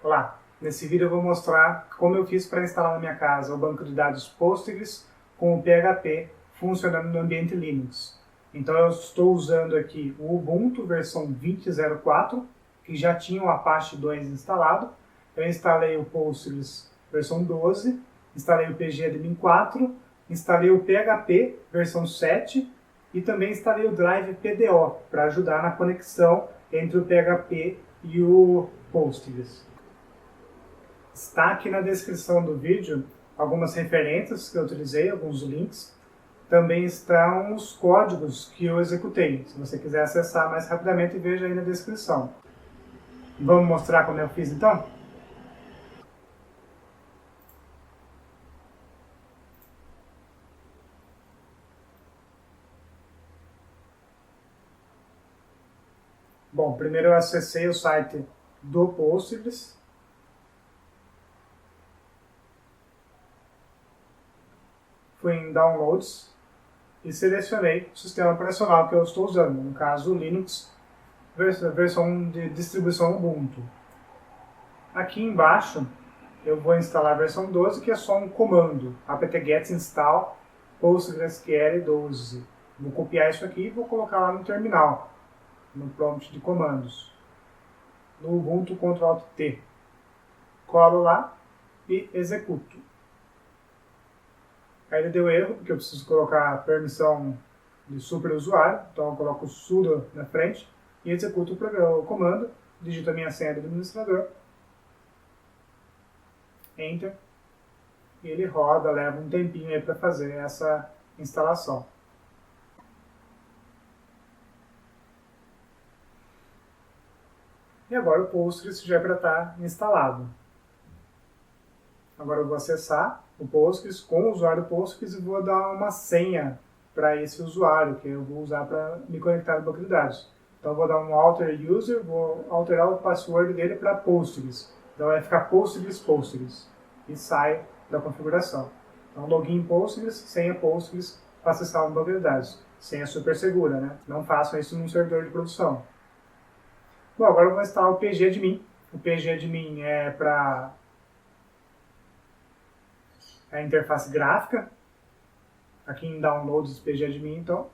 Olá, nesse vídeo eu vou mostrar como eu fiz para instalar na minha casa o banco de dados Postgres com o PHP funcionando no ambiente Linux. Então eu estou usando aqui o Ubuntu versão 20.04, que já tinha o Apache 2 instalado. Eu instalei o Postgres versão 12, instalei o pgadmin 4, instalei o PHP versão 7 e também instalei o Drive PDO para ajudar na conexão entre o PHP e o Postgres. Está aqui na descrição do vídeo algumas referências que eu utilizei, alguns links. Também estão os códigos que eu executei. Se você quiser acessar mais rapidamente, veja aí na descrição. Vamos mostrar como eu fiz então? Bom, primeiro eu acessei o site do Postgres. Fui em Downloads e selecionei o sistema operacional que eu estou usando, no caso o Linux, versão de distribuição Ubuntu. Aqui embaixo eu vou instalar a versão 12, que é só um comando, apt-get install PostgreSQL 12. Vou copiar isso aqui e vou colocar lá no terminal, no prompt de comandos. No Ubuntu, Ctrl+Alt+T. Colo lá e executo. Aí ele deu erro, porque eu preciso colocar a permissão de superusuário, então eu coloco o sudo na frente e executo o comando, digito a minha senha do administrador, Enter, e ele roda, leva um tempinho aí para fazer essa instalação. E agora o Postgres já é para estar instalado. Agora eu vou acessar o Postgres com o usuário Postgres e vou dar uma senha para esse usuário, que eu vou usar para me conectar no banco de dados. Então eu vou dar um alter user, vou alterar o password dele para Postgres. Então vai ficar Postgres e sai da configuração. Então login Postgres, senha Postgres para acessar um banco de dados. Senha super segura, né? Não façam isso num servidor de produção. Bom, agora eu vou instalar o pgadmin. O pgadmin é para a interface gráfica. Aqui em Downloads pgadmin, então.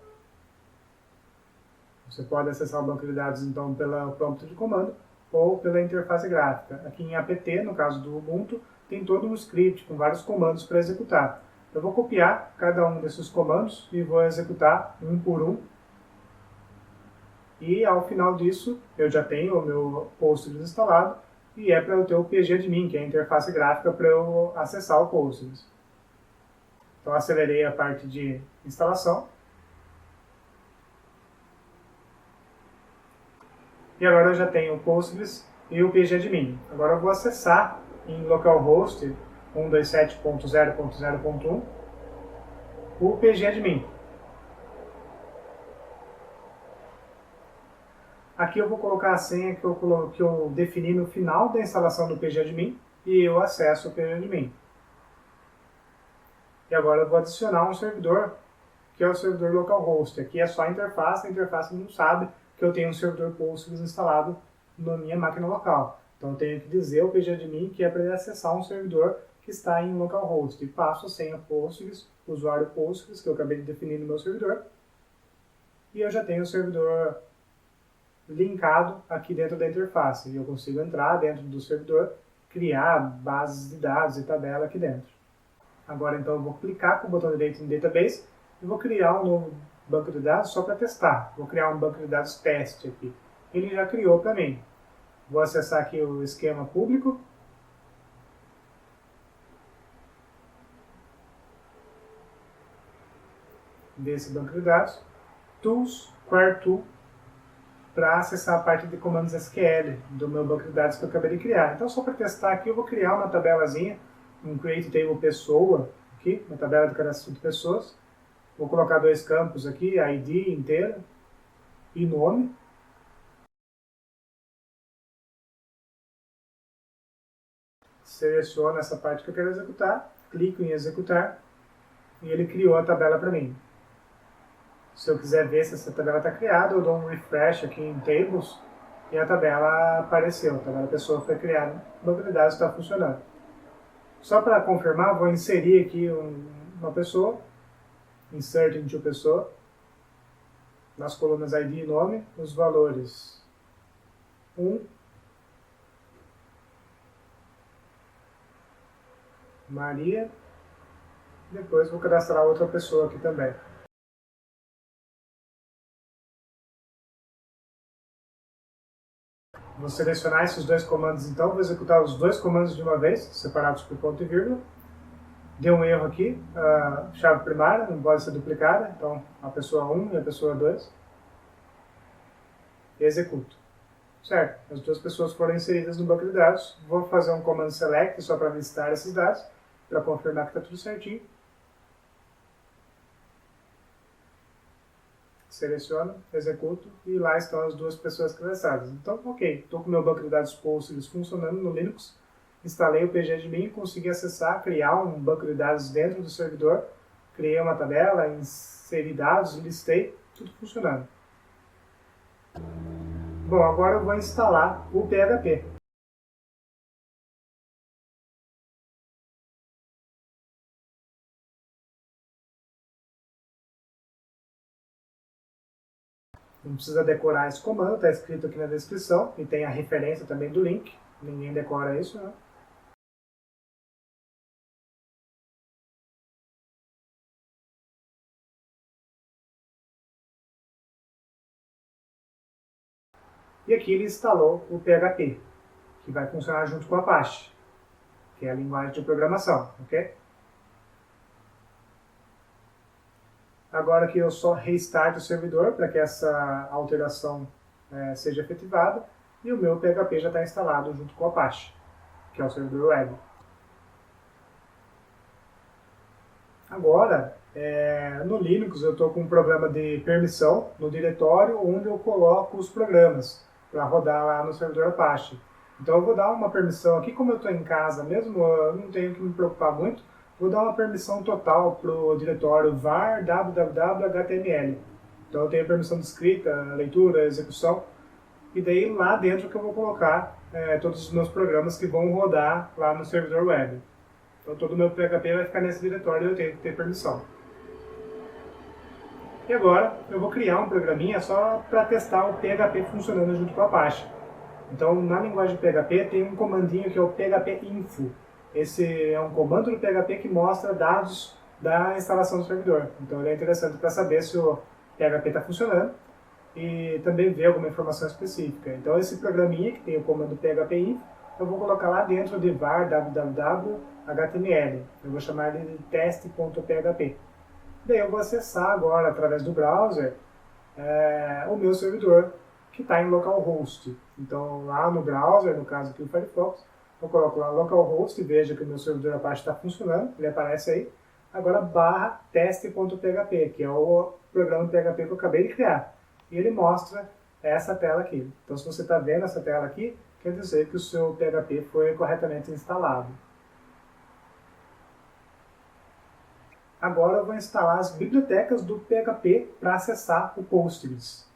Você pode acessar o banco de dados então pela prompt de comando ou pela interface gráfica. Aqui em apt, no caso do Ubuntu, tem todo um script com vários comandos para executar. Eu vou copiar cada um desses comandos e vou executar um por um. E ao final disso, eu já tenho o meu Postgres instalado e é para eu ter o pgadmin, que é a interface gráfica para eu acessar o Postgres. Então acelerei a parte de instalação. E agora eu já tenho o Postgres e o pgadmin. Agora eu vou acessar em localhost 127.0.0.1 o pgadmin. Aqui eu vou colocar a senha que eu defini no final da instalação do pgadmin e eu acesso o pgadmin. E agora eu vou adicionar um servidor, que é o servidor localhost. Aqui é só a interface não sabe que eu tenho um servidor Postgres instalado na minha máquina local. Então eu tenho que dizer ao pgadmin que é para ele acessar um servidor que está em localhost. E passo a senha Postgres, usuário Postgres, que eu acabei de definir no meu servidor. E eu já tenho o servidor linkado aqui dentro da interface. E eu consigo entrar dentro do servidor, criar bases de dados e tabela aqui dentro. Agora então eu vou clicar com o botão direito em Database e vou criar um novo banco de dados só para testar. Vou criar um banco de dados teste aqui. Ele já criou para mim. Vou acessar aqui o esquema público. Desse banco de dados. Tools, Query Tool, para acessar a parte de comandos SQL do meu banco de dados que eu acabei de criar. Então só para testar aqui eu vou criar uma tabelazinha, um Create Table Pessoa, aqui, uma tabela de cadastro de pessoas. Vou colocar dois campos aqui, ID inteira e nome. Seleciono essa parte que eu quero executar, clico em executar e ele criou a tabela para mim. Se eu quiser ver se essa tabela está criada, eu dou um refresh aqui em Tables e a tabela apareceu, a tabela pessoa foi criada, o banco de dados está funcionando. Só para confirmar, vou inserir aqui uma pessoa, insert into pessoa, nas colunas ID e nome, os valores 1, Maria, depois vou cadastrar outra pessoa aqui também. Vou selecionar esses dois comandos então, vou executar os dois comandos de uma vez, separados por ponto e vírgula. Deu um erro aqui, a chave primária não pode ser duplicada, então a pessoa 1 e a pessoa 2. E executo. Certo, as duas pessoas foram inseridas no banco de dados. Vou fazer um comando select só para listar esses dados, para confirmar que está tudo certinho. Seleciono, executo e lá estão as duas pessoas cadastradas. Então, ok, estou com o meu banco de dados Postgres funcionando no Linux, instalei o pgadmin, consegui acessar, criar um banco de dados dentro do servidor, criei uma tabela, inseri dados, listei, tudo funcionando. Bom, agora eu vou instalar o PHP. Não precisa decorar esse comando, está escrito aqui na descrição e tem a referência também do link. Ninguém decora isso, né? E aqui ele instalou o PHP, que vai funcionar junto com a Apache, que é a linguagem de programação, ok? Agora aqui eu só restart o servidor para que essa alteração seja efetivada e o meu PHP já está instalado junto com o Apache, que é o servidor web. Agora, no Linux eu estou com um problema de permissão no diretório onde eu coloco os programas para rodar lá no servidor Apache. Então eu vou dar uma permissão aqui, como eu estou em casa mesmo, eu não tenho que me preocupar muito, vou dar uma permissão total para o diretório var www.html. Então eu tenho a permissão de escrita, leitura, execução, e daí lá dentro que eu vou colocar todos os meus programas que vão rodar lá no servidor web. Então todo o meu PHP vai ficar nesse diretório e eu tenho que ter permissão. E agora eu vou criar um programinha só para testar o PHP funcionando junto com a Apache. Então na linguagem PHP tem um comandinho que é o PHP info. Esse é um comando do PHP que mostra dados da instalação do servidor. Então ele é interessante para saber se o PHP está funcionando e também ver alguma informação específica. Então esse programinha que tem o comando PHP info, eu vou colocar lá dentro de var www.html. Eu vou chamar ele de teste.php. Daí eu vou acessar agora, através do browser, o meu servidor, que está em localhost. Então, lá no browser, no caso aqui o Firefox, eu coloco lá localhost e veja que o meu servidor Apache está funcionando, ele aparece aí. Agora, barra teste.php, que é o programa PHP que eu acabei de criar. E ele mostra essa tela aqui. Então, se você está vendo essa tela aqui, quer dizer que o seu PHP foi corretamente instalado. Agora eu vou instalar as bibliotecas do PHP para acessar o Postgres.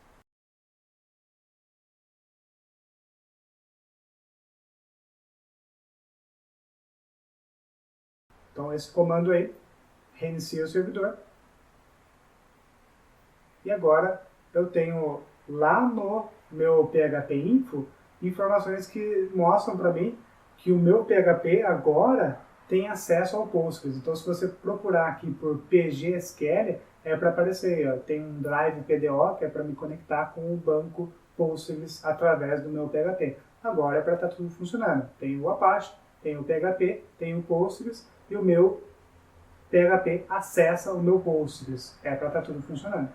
Então esse comando aí reinicia o servidor. E agora eu tenho lá no meu PHP Info informações que mostram para mim que o meu PHP agora tem acesso ao Postgres. Então, se você procurar aqui por PGSQL, é para aparecer. Ó, tem um drive PDO que é para me conectar com o banco Postgres através do meu PHP. Agora é para estar tudo funcionando. Tem o Apache, tem o PHP, tem o Postgres e o meu PHP acessa o meu Postgres. É para estar tudo funcionando.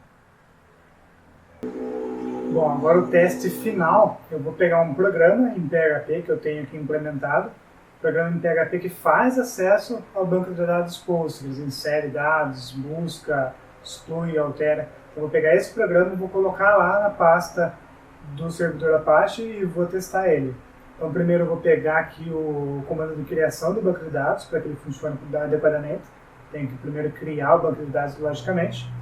Bom, agora o teste final. Eu vou pegar um programa em PHP que eu tenho aqui implementado. Programa em PHP que faz acesso ao banco de dados Postgres, insere dados, busca, exclui, altera. Eu vou pegar esse programa e vou colocar lá na pasta do servidor Apache e vou testar ele. Então primeiro eu vou pegar aqui o comando de criação do banco de dados para que ele funcione adequadamente. Tenho que primeiro criar o banco de dados logicamente.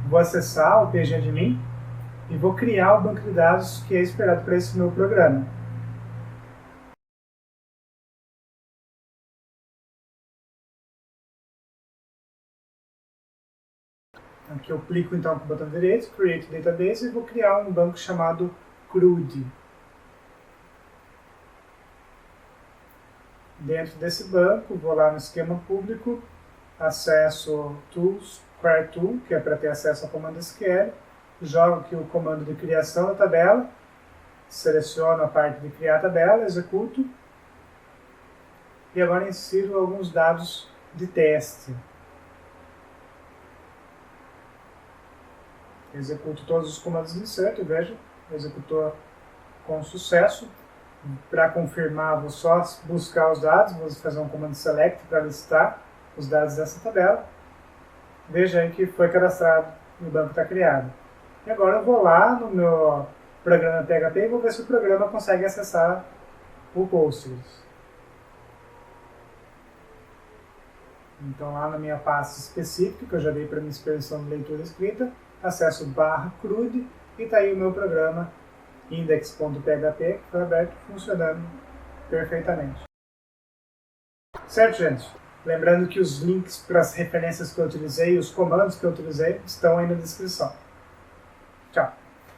Vou acessar o pgadmin e vou criar o banco de dados que é esperado para esse meu programa. Aqui eu clico então com o botão direito, Create Database, e vou criar um banco chamado CRUD. Dentro desse banco, vou lá no esquema público, acesso Tools, Query Tool, que é para ter acesso ao comando SQL, jogo aqui o comando de criação da tabela, seleciono a parte de criar a tabela, executo, e agora insiro alguns dados de teste. Executo todos os comandos de insert, veja, executou com sucesso. Para confirmar, vou só buscar os dados, vou fazer um comando select para listar os dados dessa tabela. Veja aí que foi cadastrado e o banco está criado. E agora eu vou lá no meu programa PHP e vou ver se o programa consegue acessar o Postgres. Então lá na minha pasta específica, que eu já dei para minha expressão de leitura escrita, acesso /CRUD e está aí o meu programa index.php que foi aberto funcionando perfeitamente. Certo, gente? Lembrando que os links para as referências que eu utilizei e os comandos que eu utilizei estão aí na descrição. Tchau!